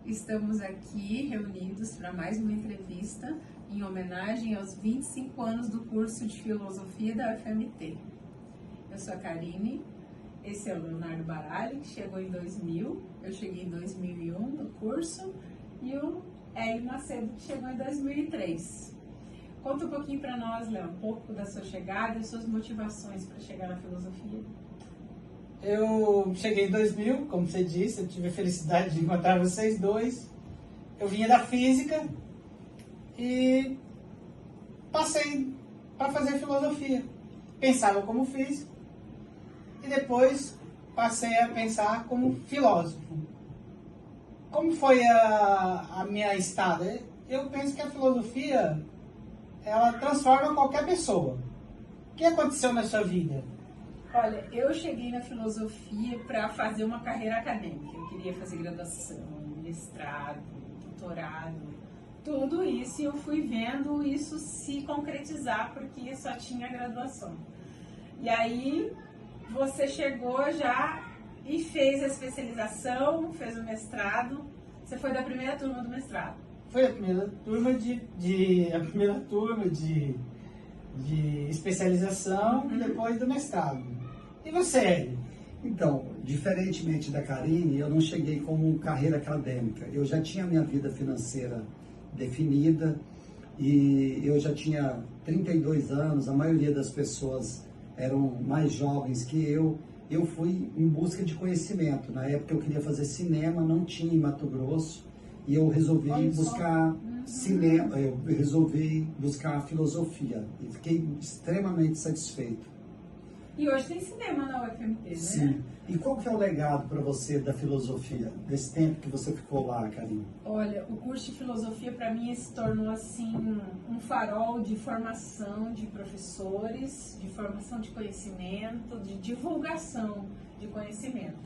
Estamos aqui reunidos para mais uma entrevista em homenagem aos 25 anos do curso de Filosofia da UFMT. Eu sou a Karine, esse é o Leonardo Baralli, que chegou em 2000, eu cheguei em 2001 no curso, e o Hélio Macedo, que chegou em 2003. Conta um pouquinho para nós, Léo, um pouco da sua chegada e suas motivações para chegar na filosofia. Eu cheguei em 2000, como você disse, eu tive a felicidade de encontrar vocês dois. Eu vinha da física e passei para fazer filosofia. Pensava como físico e depois passei a pensar como filósofo. Como foi a minha estada? Eu penso que a filosofia, ela transforma qualquer pessoa. O que aconteceu na sua vida? Olha, eu cheguei na filosofia para fazer uma carreira acadêmica. Eu queria fazer graduação, mestrado, doutorado, tudo isso, e eu fui vendo isso se concretizar porque só tinha graduação. E aí você chegou já e fez a especialização, fez o mestrado. Você foi da primeira turma do mestrado? Foi a primeira turma de especialização e depois do mestrado. E você, Hélio? Então, diferentemente da Karine, eu não cheguei como carreira acadêmica. Eu já tinha minha vida financeira definida e eu já tinha 32 anos, a maioria das pessoas eram mais jovens que eu. Eu fui em busca de conhecimento. Na época eu queria fazer cinema, não tinha em Mato Grosso, e eu resolvi buscar cinema, eu resolvi buscar filosofia e fiquei extremamente satisfeito. E hoje tem cinema na UFMT, né? Sim. E qual que é o legado para você da filosofia, desse tempo que você ficou lá, Karine? Olha, o curso de filosofia para mim se tornou assim um farol de formação de professores, de formação de conhecimento, de divulgação de conhecimento,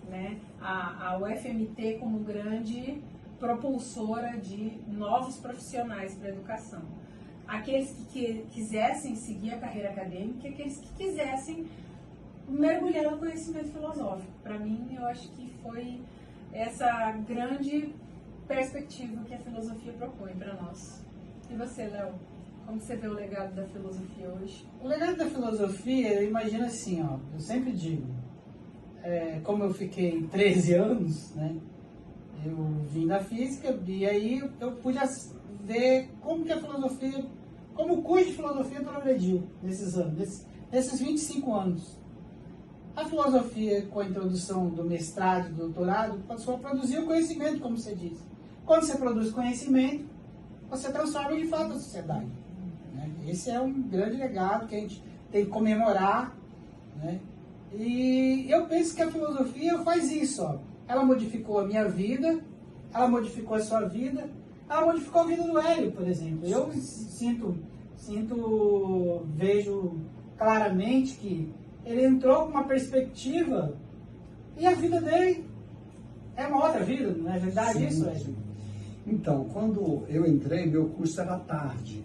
né? A UFMT como grande propulsora de novos profissionais para a educação. Aqueles que quisessem seguir a carreira acadêmica e aqueles que quisessem mergulhar no conhecimento filosófico. Para mim, eu acho que foi essa grande perspectiva que a filosofia propõe para nós. E você, Léo? Como você vê o legado da filosofia hoje? O legado da filosofia, eu imagino assim, ó, eu sempre digo, como eu fiquei 13 anos, né, eu vim da física e aí eu pude ver como que a filosofia, como o curso de filosofia progrediu nesses anos, nesses 25 anos. A filosofia, com a introdução do mestrado e do doutorado, passou a produzir o conhecimento, como você disse. Quando você produz conhecimento, você transforma de fato a sociedade, né? Esse é um grande legado que a gente tem que comemorar, né? E eu penso que a filosofia faz isso, ó. Ela modificou a minha vida, ela modificou a sua vida, ela modificou a vida do Hélio, por exemplo. Eu vejo claramente que ele entrou com uma perspectiva e a vida dele é uma outra vida, não é verdade? Sim, isso, Hélio? Então, quando eu entrei, meu curso era à tarde.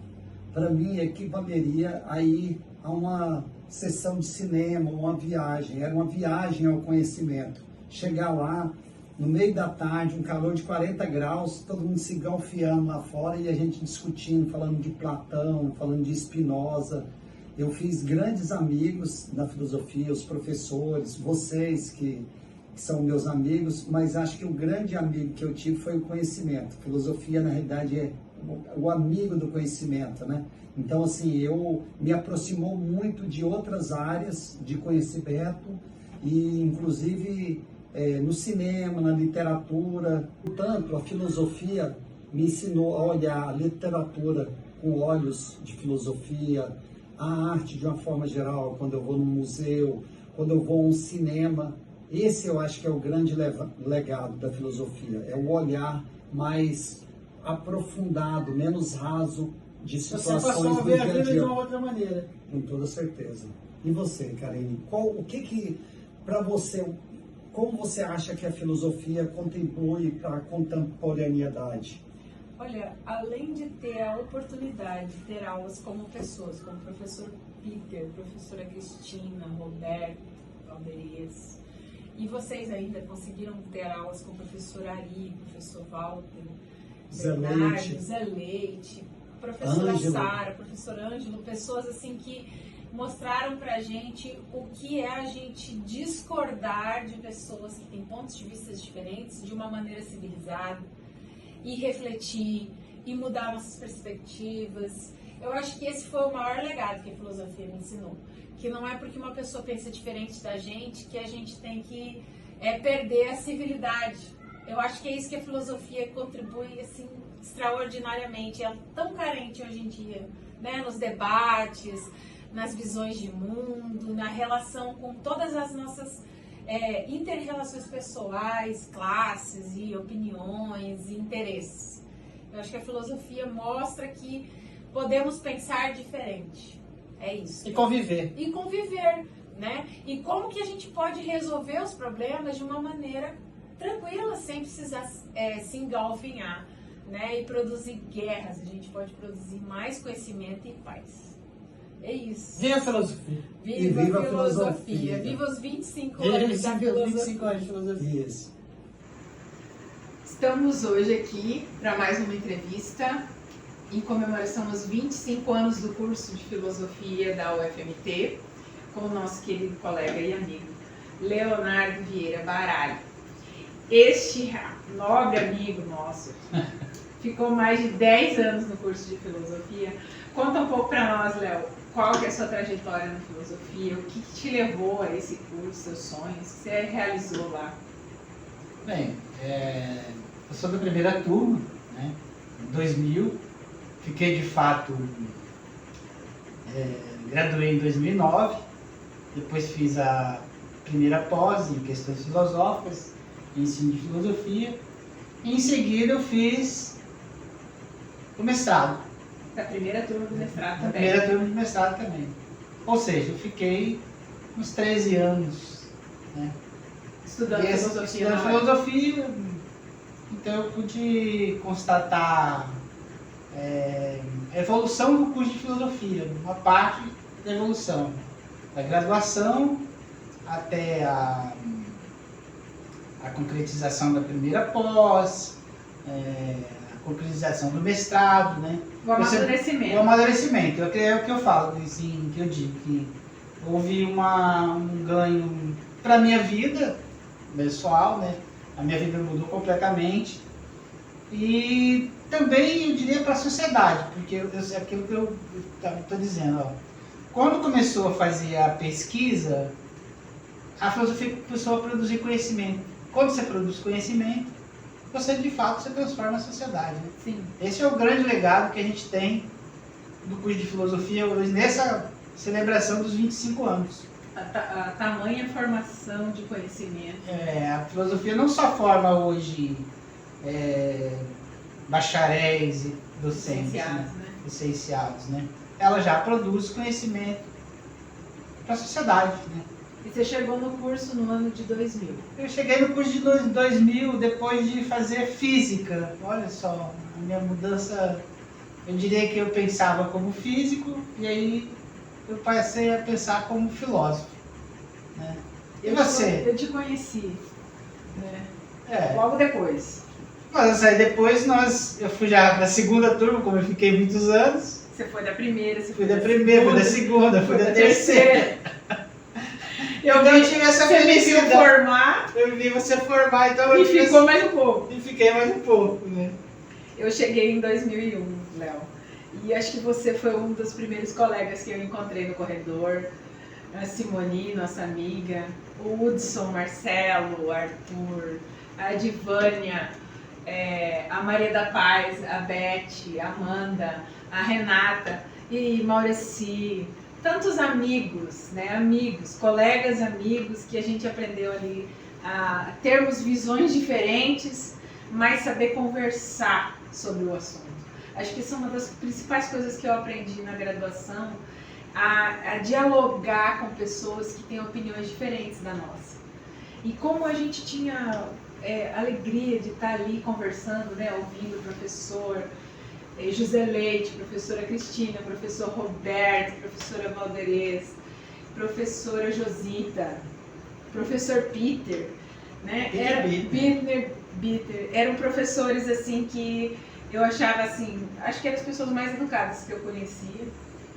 Para mim, equivaleria a ir a uma sessão de cinema, uma viagem. Era uma viagem ao conhecimento. Chegar lá, no meio da tarde, um calor de 40 graus, todo mundo se galfiando lá fora e a gente discutindo, falando de Platão, falando de Spinoza. Eu fiz grandes amigos na filosofia, os professores, vocês que são meus amigos, mas acho que o grande amigo que eu tive foi o conhecimento. Filosofia, na realidade, é o amigo do conhecimento, né? Então, assim, eu me aproximou muito de outras áreas de conhecimento e, inclusive, no cinema, na literatura. Portanto, a filosofia me ensinou a olhar a literatura com olhos de filosofia, a arte de uma forma geral, quando eu vou num museu, quando eu vou a um cinema. Esse eu acho que é o grande legado da filosofia, é o olhar mais aprofundado, menos raso de situações Você passou a do ver dia a a vida de dia. uma outra maneira. Com toda certeza. E você, Karine, o que para você, como você acha que a filosofia contribui para a contemporaneidade? Olha, além de ter a oportunidade de ter aulas como pessoas, como o professor Peter, professora Cristina, Roberto, Valderias, E vocês ainda conseguiram ter aulas com o professor Ari, professor Walter, Zé Bernardo, Leite. Zé Leite, professora Ângelo. Sara, professor Ângelo, pessoas assim que mostraram pra gente o que é a gente discordar de pessoas que têm pontos de vista diferentes de uma maneira civilizada e refletir e mudar nossas perspectivas. Eu acho que esse foi o maior legado que a filosofia me ensinou, que não é porque uma pessoa pensa diferente da gente que a gente tem que perder a civilidade. Eu acho que é isso que a filosofia contribui assim extraordinariamente. É tão carente hoje em dia, né, nos debates, nas visões de mundo, na relação com todas as nossas inter-relações pessoais, classes e opiniões e interesses. Eu acho que a filosofia mostra que podemos pensar diferente. É isso. E conviver. E conviver, né? E como que a gente pode resolver os problemas de uma maneira tranquila, sem precisar se engalfinhar, né? E produzir guerras. A gente pode produzir mais conhecimento e paz. É isso. Viva a filosofia. Viva, viva a a filosofia. filosofia. Viva os 25 Viva anos os da 25 filosofia. anos de filosofia. Isso. Estamos hoje aqui para mais uma entrevista em comemoração aos 25 anos do curso de Filosofia da UFMT, com o nosso querido colega e amigo Leonardo Vieira Baralho. Este nobre amigo nosso ficou mais de 10 anos no curso de Filosofia. Conta um pouco para nós, Léo, qual que é a sua trajetória na filosofia, o que te levou a esse curso, seus sonhos, o que você realizou lá? Bem, eu sou da primeira turma, né, em 2000, fiquei de fato, graduei em 2009, depois fiz a primeira pós em questões filosóficas, ensino de filosofia, e em seguida eu fiz o mestrado. Da primeira turma do mestrado A também. primeira turma de mestrado também. Ou seja, eu fiquei uns 13 anos, né, Estudando filosofia. estudando na UF. filosofia, então eu pude constatar a evolução do curso de filosofia, uma parte da evolução, da graduação até a concretização da primeira pós, a concretização do mestrado, né? O amadurecimento. O amadurecimento, é o que eu falo, assim, que eu digo, que houve um ganho para a minha vida pessoal, né? A minha vida mudou completamente. E também, eu diria, para a sociedade, porque é aquilo que eu estou dizendo, ó. Quando começou a fazer a pesquisa, a filosofia começou a produzir conhecimento. Quando você produz conhecimento, você de fato se transforma a sociedade, né? Sim. Esse é o grande legado que a gente tem do curso de filosofia hoje, nessa celebração dos 25 anos. A tamanha formação de conhecimento. A filosofia não só forma hoje bacharéis e docentes, Licenciados, né? né? Licenciados, né? Ela já produz conhecimento para a sociedade, né? E você chegou no curso no ano de 2000. Eu cheguei no curso de 2000 depois de fazer física. Olha só, a minha mudança, eu diria que eu pensava como físico e aí eu passei a pensar como filósofo, né? E você? Eu te conheci, né? É, Logo depois. mas aí depois eu fui já da segunda turma, como eu fiquei muitos anos. Você foi da primeira, você Fui da primeira, fui da segunda, fui da terceira. Eu Então vi, eu tive essa você me viu felicidade. formar Eu vi você formar, então eu e ficou mais um pouco. e fiquei mais um pouco, né? Eu cheguei em 2001, Léo. E acho que você foi um dos primeiros colegas que eu encontrei no corredor. A Simone, nossa amiga, o Hudson, Marcelo, o Arthur, a Divânia, a Maria da Paz, a Beth, a Amanda, a Renata e Maurici. Tantos amigos, né? Amigos, colegas amigos que a gente aprendeu ali a termos visões diferentes, mas saber conversar sobre o assunto. Acho que isso é uma das principais coisas que eu aprendi na graduação, a dialogar com pessoas que têm opiniões diferentes da nossa. E como a gente tinha alegria de estar ali conversando, né, ouvindo o professor José Leite, professora Cristina, professor Roberto, professora Valderez, professora Josita, professor Peter, né? Bittner. Bittner. Eram professores assim que eu achava assim, acho que eram as pessoas mais educadas que eu conhecia.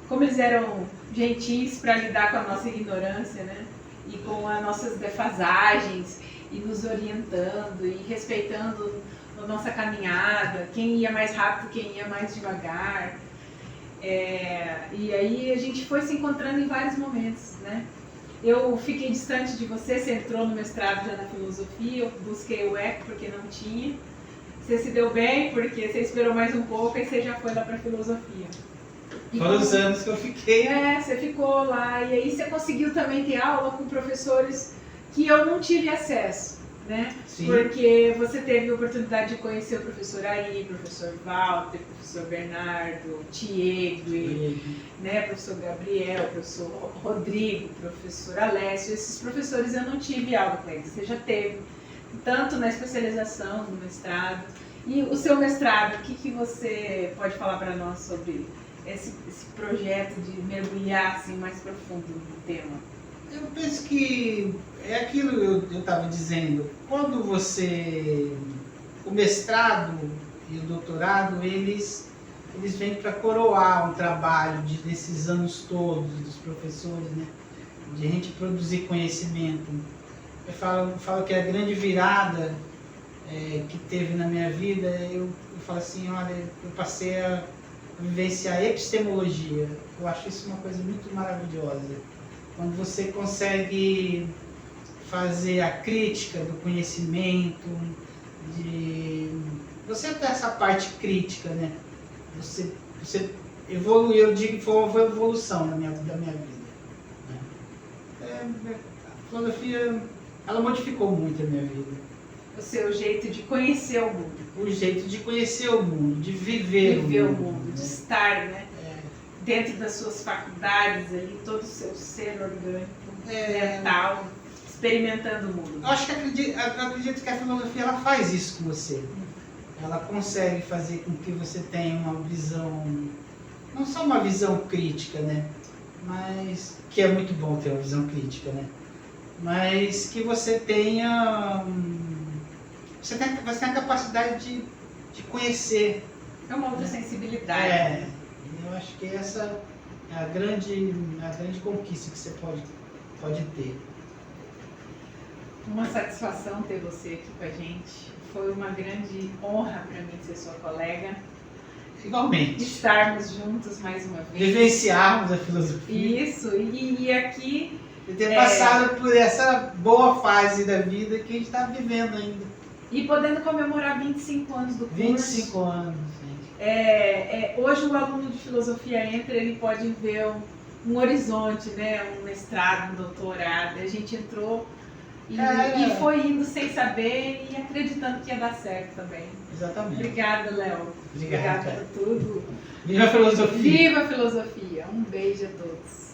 Como eles eram gentis para lidar com a nossa ignorância, né? E com as nossas defasagens, e nos orientando e respeitando a nossa caminhada, quem ia mais rápido, quem ia mais devagar. E aí a gente foi se encontrando em vários momentos, né? Eu fiquei distante de você entrou no mestrado já na filosofia, eu busquei o ECA porque não tinha. Você se deu bem porque você esperou mais um pouco e você já foi lá para filosofia. Foram os anos que eu fiquei. Você ficou lá e aí você conseguiu também ter aula com professores que eu não tive acesso, né? Sim. Porque você teve a oportunidade de conhecer o professor Ari, professor Walter, professor Bernardo, Tiegre, né? Professor Gabriel, professor Rodrigo, professor Alessio. Esses professores eu não tive aula com eles, você já teve, tanto na especialização, no mestrado. E o seu mestrado, o que você pode falar para nós sobre esse projeto de mergulhar assim, mais profundo no tema? Eu penso que é aquilo que eu estava dizendo. Quando o mestrado e o doutorado, eles vêm para coroar um trabalho desses anos todos dos professores, né? De a gente produzir conhecimento. Eu falo que a grande virada que teve na minha vida, eu falo assim, olha, eu passei a vivenciar epistemologia. Eu acho isso uma coisa muito maravilhosa. Quando você consegue fazer a crítica do conhecimento, você tem essa parte crítica, né? Você evoluiu, eu digo que foi uma evolução da minha vida. Né? A filosofia, ela modificou muito a minha vida. O seu jeito de conhecer o mundo. O jeito de conhecer o mundo, de viver o mundo, né? De né? estar, né? Dentro das suas faculdades, ali, todo o seu ser orgânico, mental, experimentando o mundo. Eu acho que acredito que a filosofia ela faz isso com você. Ela consegue fazer com que você tenha uma visão, não só uma visão crítica, né? Mas que é muito bom ter uma visão crítica, né? Mas que você tenha você tem a capacidade de conhecer. É uma outra sensibilidade. Eu acho que essa é a grande conquista que você pode ter. Uma satisfação ter você aqui com a gente. Foi uma grande honra para mim ser sua colega. Igualmente. Estarmos juntos mais uma vez. Vivenciarmos a filosofia. Isso, e aqui... E ter passado por essa boa fase da vida que a gente está vivendo ainda. E podendo comemorar 25 anos do curso. 25 anos, gente. Hoje o aluno de filosofia entra, ele pode ver um horizonte, né? Um mestrado, um doutorado. A gente entrou e foi indo sem saber e acreditando que ia dar certo também. Exatamente. Obrigada, Léo. Obrigada por tudo. Viva a filosofia! Viva a filosofia! Um beijo a todos.